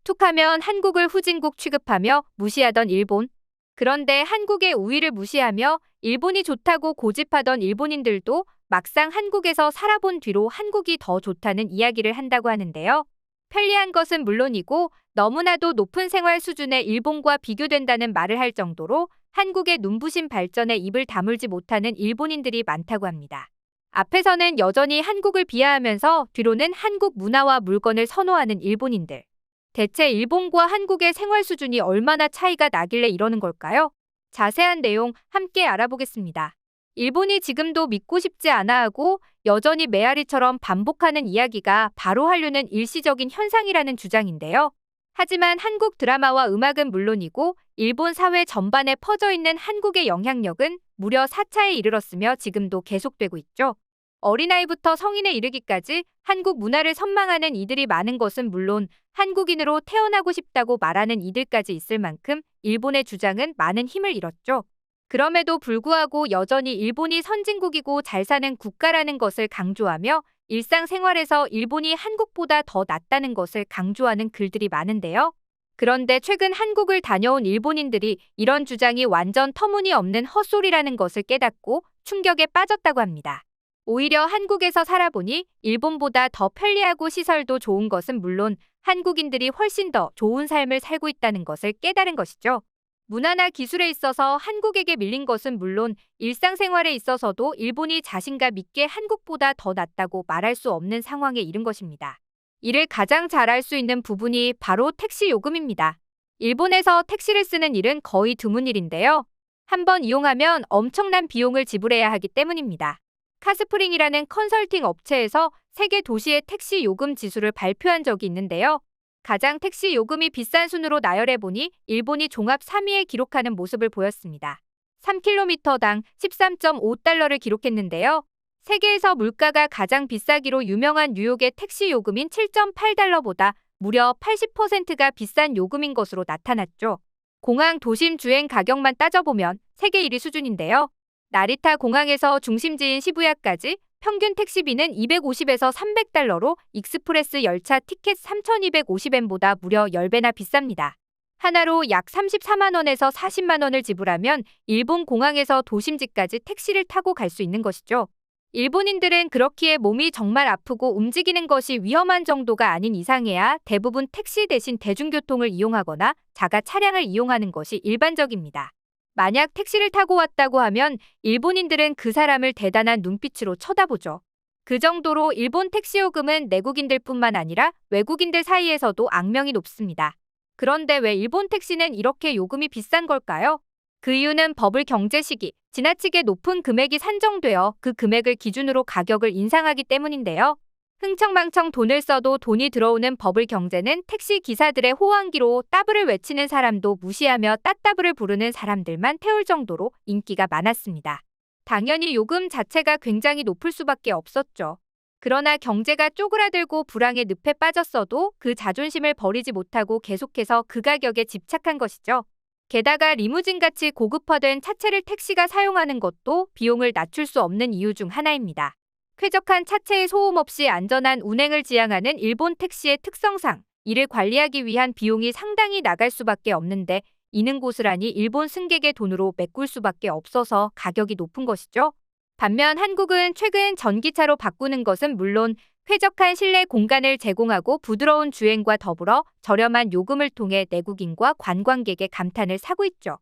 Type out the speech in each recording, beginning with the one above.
툭하면 한국을 후진국 취급하며 무시하던 일본. 그런데 한국의 우위를 무시하며 일본이 좋다고 고집하던 일본인들도 막상 한국에서 살아본 뒤로 한국이 더 좋다는 이야기를 한다고 하는데요. 편리한 것은 물론이고 너무나도 높은 생활 수준의 일본과 비교된다는 말을 할 정도로 한국의 눈부신 발전에 입을 다물지 못하는 일본인들이 많다고 합니다. 앞에서는 여전히 한국을 비하하면서 뒤로는 한국 문화와 물건을 선호하는 일본인들. 대체 일본과 한국의 생활 수준이 얼마나 차이가 나길래 이러는 걸까요? 자세한 내용 함께 알아보겠습니다. 일본이 지금도 믿고 싶지 않아 하고 여전히 메아리처럼 반복하는 이야기가 바로 한류는 일시적인 현상이라는 주장인데요. 하지만 한국 드라마와 음악은 물론이고 일본 사회 전반에 퍼져 있는 한국의 영향력은 무려 4차에 이르렀으며 지금도 계속되고 있죠. 어린아이부터 성인에 이르기까지 한국 문화를 선망하는 이들이 많은 것은 물론 한국인으로 태어나고 싶다고 말하는 이들까지 있을 만큼 일본의 주장은 많은 힘을 잃었죠. 그럼에도 불구하고 여전히 일본이 선진국이고 잘 사는 국가라는 것을 강조하며 일상생활에서 일본이 한국보다 더 낫다는 것을 강조하는 글들이 많은데요. 그런데 최근 한국을 다녀온 일본인들이 이런 주장이 완전 터무니없는 헛소리라는 것을 깨닫고 충격에 빠졌다고 합니다. 오히려 한국에서 살아보니 일본보다 더 편리하고 시설도 좋은 것은 물론 한국인들이 훨씬 더 좋은 삶을 살고 있다는 것을 깨달은 것이죠. 문화나 기술에 있어서 한국에게 밀린 것은 물론 일상생활에 있어서도 일본이 자신감 있게 한국보다 더 낫다고 말할 수 없는 상황에 이른 것입니다. 이를 가장 잘 알 수 있는 부분이 바로 택시 요금입니다. 일본에서 택시를 쓰는 일은 거의 드문 일인데요. 한번 이용하면 엄청난 비용을 지불해야 하기 때문입니다. 카스프링이라는 컨설팅 업체에서 세계 도시의 택시 요금 지수를 발표한 적이 있는데요. 가장 택시 요금이 비싼 순으로 나열해보니 일본이 종합 3위에 기록하는 모습을 보였습니다. 3km당 13.5달러를 기록했는데요. 세계에서 물가가 가장 비싸기로 유명한 뉴욕의 택시 요금인 7.8달러보다 무려 80%가 비싼 요금인 것으로 나타났죠. 공항 도심 주행 가격만 따져보면 세계 1위 수준인데요. 나리타 공항에서 중심지인 시부야까지 평균 택시비는 250에서 300달러로 익스프레스 열차 티켓 3,250엔보다 무려 10배나 비쌉니다. 하나로 약 34만 원에서 40만 원을 지불하면 일본 공항에서 도심지까지 택시를 타고 갈 수 있는 것이죠. 일본인들은 그렇기에 몸이 정말 아프고 움직이는 것이 위험한 정도가 아닌 이상해야 대부분 택시 대신 대중교통을 이용하거나 자가 차량을 이용하는 것이 일반적입니다. 만약 택시를 타고 왔다고 하면 일본인들은 그 사람을 대단한 눈빛으로 쳐다보죠. 그 정도로 일본 택시 요금은 내국인들뿐만 아니라 외국인들 사이에서도 악명이 높습니다. 그런데 왜 일본 택시는 이렇게 요금이 비싼 걸까요? 그 이유는 버블 경제 시기, 지나치게 높은 금액이 산정되어 그 금액을 기준으로 가격을 인상하기 때문인데요. 흥청망청 돈을 써도 돈이 들어오는 버블 경제는 택시 기사들의 호황기로 따블을 외치는 사람도 무시하며 따따블을 부르는 사람들만 태울 정도로 인기가 많았습니다. 당연히 요금 자체가 굉장히 높을 수밖에 없었죠. 그러나 경제가 쪼그라들고 불황의 늪에 빠졌어도 그 자존심을 버리지 못하고 계속해서 그 가격에 집착한 것이죠. 게다가 리무진같이 고급화된 차체를 택시가 사용하는 것도 비용을 낮출 수 없는 이유 중 하나입니다. 쾌적한 차체의 소음 없이 안전한 운행을 지향하는 일본 택시의 특성상 이를 관리하기 위한 비용이 상당히 나갈 수밖에 없는데 이는 고스란히 일본 승객의 돈으로 메꿀 수밖에 없어서 가격이 높은 것이죠. 반면 한국은 최근 전기차로 바꾸는 것은 물론 쾌적한 실내 공간을 제공하고 부드러운 주행과 더불어 저렴한 요금을 통해 내국인과 관광객의 감탄을 사고 있죠.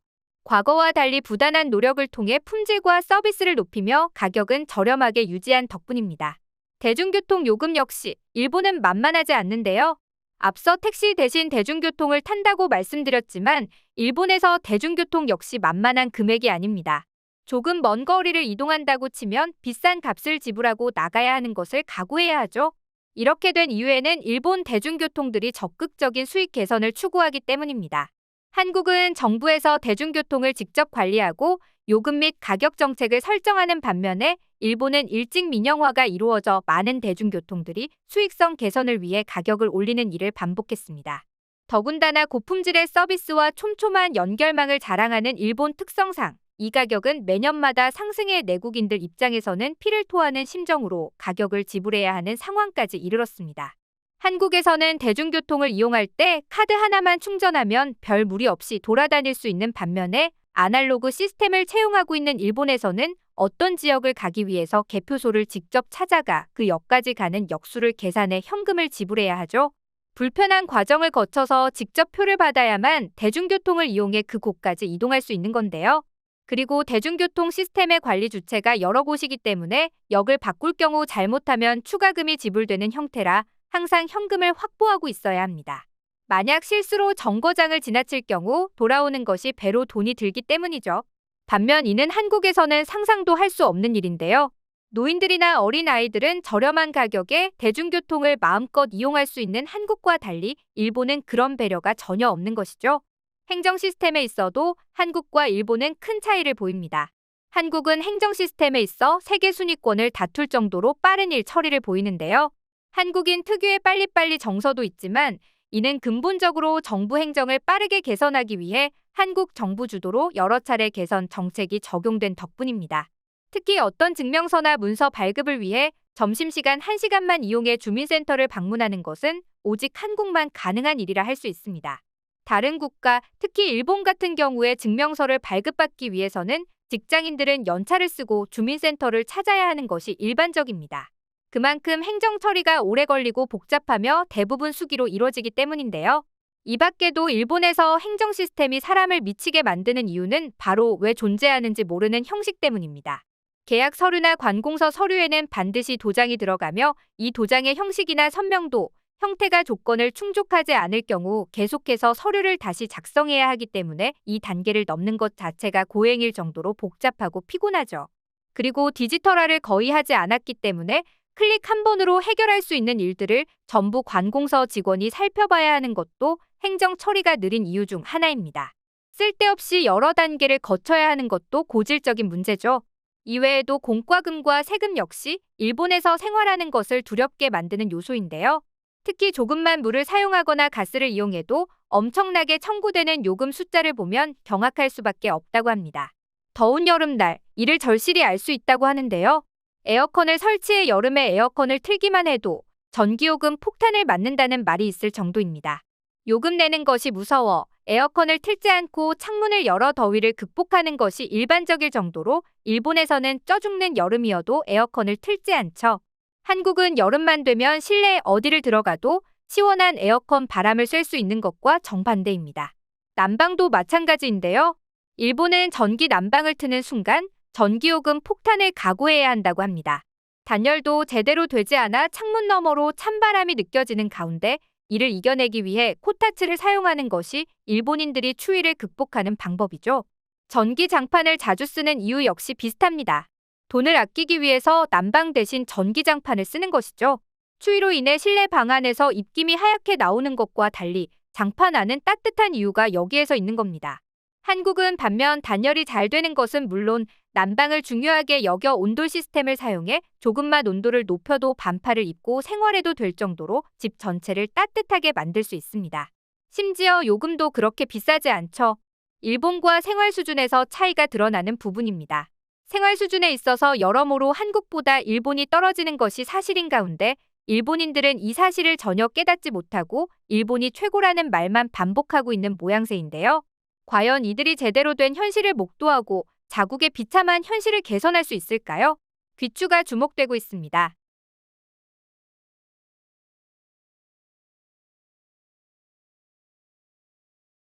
과거와 달리 부단한 노력을 통해 품질과 서비스를 높이며 가격은 저렴하게 유지한 덕분입니다. 대중교통 요금 역시 일본은 만만하지 않는데요. 앞서 택시 대신 대중교통을 탄다고 말씀드렸지만 일본에서 대중교통 역시 만만한 금액이 아닙니다. 조금 먼 거리를 이동한다고 치면 비싼 값을 지불하고 나가야 하는 것을 각오해야 하죠. 이렇게 된 이유에는 일본 대중교통들이 적극적인 수익 개선을 추구하기 때문입니다. 한국은 정부에서 대중교통을 직접 관리하고 요금 및 가격 정책을 설정하는 반면에 일본은 일찍 민영화가 이루어져 많은 대중교통들이 수익성 개선을 위해 가격을 올리는 일을 반복했습니다. 더군다나 고품질의 서비스와 촘촘한 연결망을 자랑하는 일본 특성상 이 가격은 매년마다 상승해 내국인들 입장에서는 피를 토하는 심정으로 가격을 지불해야 하는 상황까지 이르렀습니다. 한국에서는 대중교통을 이용할 때 카드 하나만 충전하면 별 무리 없이 돌아다닐 수 있는 반면에 아날로그 시스템을 채용하고 있는 일본에서는 어떤 지역을 가기 위해서 개표소를 직접 찾아가 그 역까지 가는 역수를 계산해 현금을 지불해야 하죠. 불편한 과정을 거쳐서 직접 표를 받아야만 대중교통을 이용해 그 곳까지 이동할 수 있는 건데요. 그리고 대중교통 시스템의 관리 주체가 여러 곳이기 때문에 역을 바꿀 경우 잘못하면 추가금이 지불되는 형태라 항상 현금을 확보하고 있어야 합니다. 만약 실수로 정거장을 지나칠 경우 돌아오는 것이 배로 돈이 들기 때문이죠. 반면 이는 한국에서는 상상도 할 수 없는 일인데요. 노인들이나 어린아이들은 저렴한 가격에 대중교통을 마음껏 이용할 수 있는 한국과 달리 일본은 그런 배려가 전혀 없는 것이죠. 행정 시스템에 있어도 한국과 일본은 큰 차이를 보입니다. 한국은 행정 시스템에 있어 세계 순위권을 다툴 정도로 빠른 일 처리를 보이는데요. 한국인 특유의 빨리빨리 정서도 있지만 이는 근본적으로 정부 행정을 빠르게 개선하기 위해 한국 정부 주도로 여러 차례 개선 정책이 적용된 덕분입니다. 특히 어떤 증명서나 문서 발급을 위해 점심시간 1시간만 이용해 주민센터를 방문하는 것은 오직 한국만 가능한 일이라 할 수 있습니다. 다른 국가, 특히 일본 같은 경우에 증명서를 발급받기 위해서는 직장인들은 연차를 쓰고 주민센터를 찾아야 하는 것이 일반적입니다. 그만큼 행정 처리가 오래 걸리고 복잡하며 대부분 수기로 이루어지기 때문인데요. 이 밖에도 일본에서 행정 시스템이 사람을 미치게 만드는 이유는 바로 왜 존재하는지 모르는 형식 때문입니다. 계약 서류나 관공서 서류에는 반드시 도장이 들어가며 이 도장의 형식이나 선명도, 형태가 조건을 충족하지 않을 경우 계속해서 서류를 다시 작성해야 하기 때문에 이 단계를 넘는 것 자체가 고행일 정도로 복잡하고 피곤하죠. 그리고 디지털화를 거의 하지 않았기 때문에 클릭 한 번으로 해결할 수 있는 일들을 전부 관공서 직원이 살펴봐야 하는 것도 행정 처리가 느린 이유 중 하나입니다. 쓸데없이 여러 단계를 거쳐야 하는 것도 고질적인 문제죠. 이외에도 공과금과 세금 역시 일본에서 생활하는 것을 두렵게 만드는 요소인데요. 특히 조금만 물을 사용하거나 가스를 이용해도 엄청나게 청구되는 요금 숫자를 보면 경악할 수밖에 없다고 합니다. 더운 여름날, 이를 절실히 알 수 있다고 하는데요. 에어컨을 설치해 여름에 에어컨을 틀기만 해도 전기요금 폭탄을 맞는다는 말이 있을 정도입니다. 요금 내는 것이 무서워 에어컨을 틀지 않고 창문을 열어 더위를 극복하는 것이 일반적일 정도로 일본에서는 쪄 죽는 여름이어도 에어컨을 틀지 않죠. 한국은 여름만 되면 실내에 어디를 들어가도 시원한 에어컨 바람을 쐴 수 있는 것과 정반대입니다. 난방도 마찬가지인데요. 일본은 전기 난방을 트는 순간 전기요금 폭탄을 각오해야 한다고 합니다. 단열도 제대로 되지 않아 창문 너머로 찬바람이 느껴지는 가운데 이를 이겨내기 위해 코타츠를 사용하는 것이 일본인들이 추위를 극복하는 방법이죠. 전기 장판을 자주 쓰는 이유 역시 비슷합니다. 돈을 아끼기 위해서 난방 대신 전기장판을 쓰는 것이죠. 추위로 인해 실내 방 안에서 입김이 하얗게 나오는 것과 달리 장판 안은 따뜻한 이유가 여기에서 있는 겁니다. 한국은 반면 단열이 잘 되는 것은 물론 난방을 중요하게 여겨 온돌 시스템을 사용해 조금만 온도를 높여도 반팔을 입고 생활해도 될 정도로 집 전체를 따뜻하게 만들 수 있습니다. 심지어 요금도 그렇게 비싸지 않죠. 일본과 생활 수준에서 차이가 드러나는 부분입니다. 생활 수준에 있어서 여러모로 한국보다 일본이 떨어지는 것이 사실인 가운데 일본인들은 이 사실을 전혀 깨닫지 못하고 일본이 최고라는 말만 반복하고 있는 모양새인데요. 과연 이들이 제대로 된 현실을 목도하고 자국의 비참한 현실을 개선할 수 있을까요? 귀추가 주목되고 있습니다.